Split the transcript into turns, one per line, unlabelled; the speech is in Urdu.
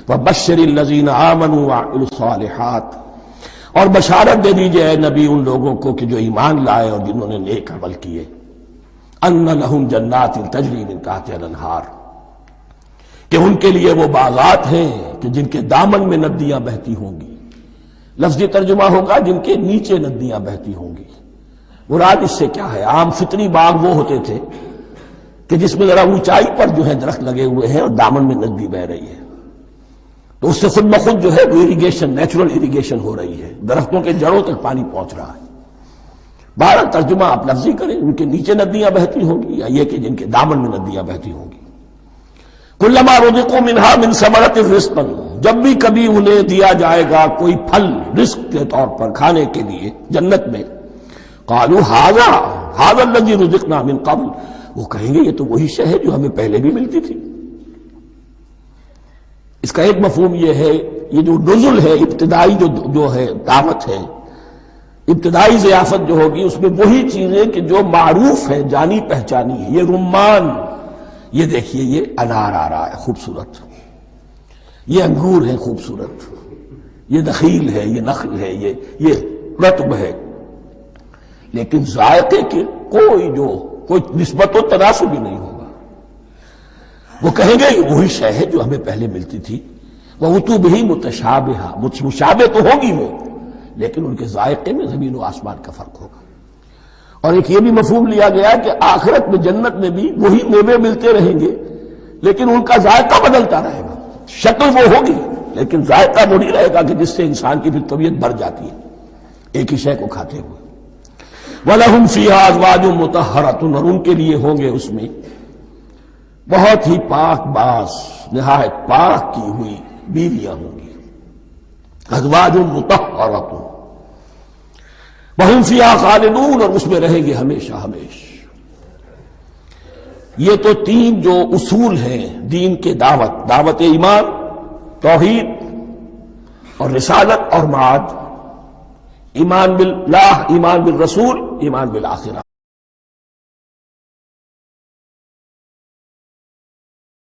وَبَشِّرِ الَّذِينَ آمَنُوا وَعَمِلُوا الصَّالِحَاتِ، اور بشارت دے دیجئے اے نبی ان لوگوں کو کہ جو ایمان لائے اور جنہوں نے نیک عمل کیے، أَنَّ لَهُمْ جَنَّاتٍ تَجْرِي مِن تَحْتِهَا الْأَنْهَارُ، کہ ان کے لیے وہ باغات ہیں کہ جن کے دامن میں ندیاں بہتی ہوں گی۔ لفظی ترجمہ ہوگا جن کے نیچے ندیاں بہتی ہوں گی۔ مراد اس سے کیا ہے؟ عام فطری باغ وہ ہوتے تھے کہ جس میں ذرا اونچائی پر جو ہے درخت لگے ہوئے ہیں اور دامن میں ندی بہ رہی ہے، تو اس سے خود بخود جو ہے وہ اریگیشن، نیچرل اریگیشن ہو رہی ہے، درختوں کے جڑوں تک پانی پہنچ رہا ہے۔ بہرحال ترجمہ آپ لفظی کریں، ان کے نیچے ندیاں بہتی ہوں گی یا یہ کہ جن کے دامن میں ندیاں بہتی ہوں گی۔ کلما رزقوا منها من ثمرۃ رزقا، جب بھی کبھی انہیں دیا جائے گا کوئی پھل رزق کے طور پر کھانے کے لیے جنت میں، قالوا هذا الذي رزقنا من قبل، وہ کہیں گے یہ تو وہی شے ہے جو ہمیں پہلے بھی ملتی تھی۔ اس کا ایک مفہوم یہ ہے، یہ جو نزل ہے ابتدائی جو ہے دعوت ہے، ابتدائی ضیافت جو ہوگی اس میں وہی چیزیں کہ جو معروف ہے، جانی پہچانی ہے۔ یہ رمان، یہ دیکھیے یہ انار آ رہا ہے خوبصورت، یہ انگور ہے خوبصورت، یہ نخیل ہے، یہ نخل ہے، یہ رطب ہے، لیکن ذائقے کے کوئی نسبت و تناسب ہی نہیں ہوگا۔ وہ کہیں گے یہ وہی شے ہے جو ہمیں پہلے ملتی تھی، وَأُتُوا بِهِ مُتَشَابِهًا، مشابہ تو ہوگی وہ، لیکن ان کے ذائقے میں زمین و آسمان کا فرق ہوگا۔ اور ایک یہ بھی مفہوم لیا گیا کہ آخرت میں جنت میں بھی وہی میوے ملتے رہیں گے، لیکن ان کا ذائقہ بدلتا رہے گا۔ شکل وہ ہوگی لیکن ذائقہ وہ نہیں رہے گا کہ جس سے انسان کی پھر طبیعت بھر جاتی ہے ایک ہی شے کو کھاتے ہوئے۔ وَلَهُمْ فِيهَا أَزْوَاجٌ مُطَهَّرَةٌ، اور ان کے لیے ہوں گے اس میں بہت ہی پاک باز، نہایت پاک کی ہوئی بیویاں ہوں گی۔ أَزْوَاجٌ مُطَهَّرَةٌ وَهُمْ فِيهَا خَالِدُونَ، اور اس میں رہیں گے ہمیشہ ہمیشہ۔ یہ تو تین جو اصول ہیں دین کے دعوت ایمان، توحید اور رسالت اور معاد، ایمان باللہ، ایمان بالرسول، ایمان بالآخرہ۔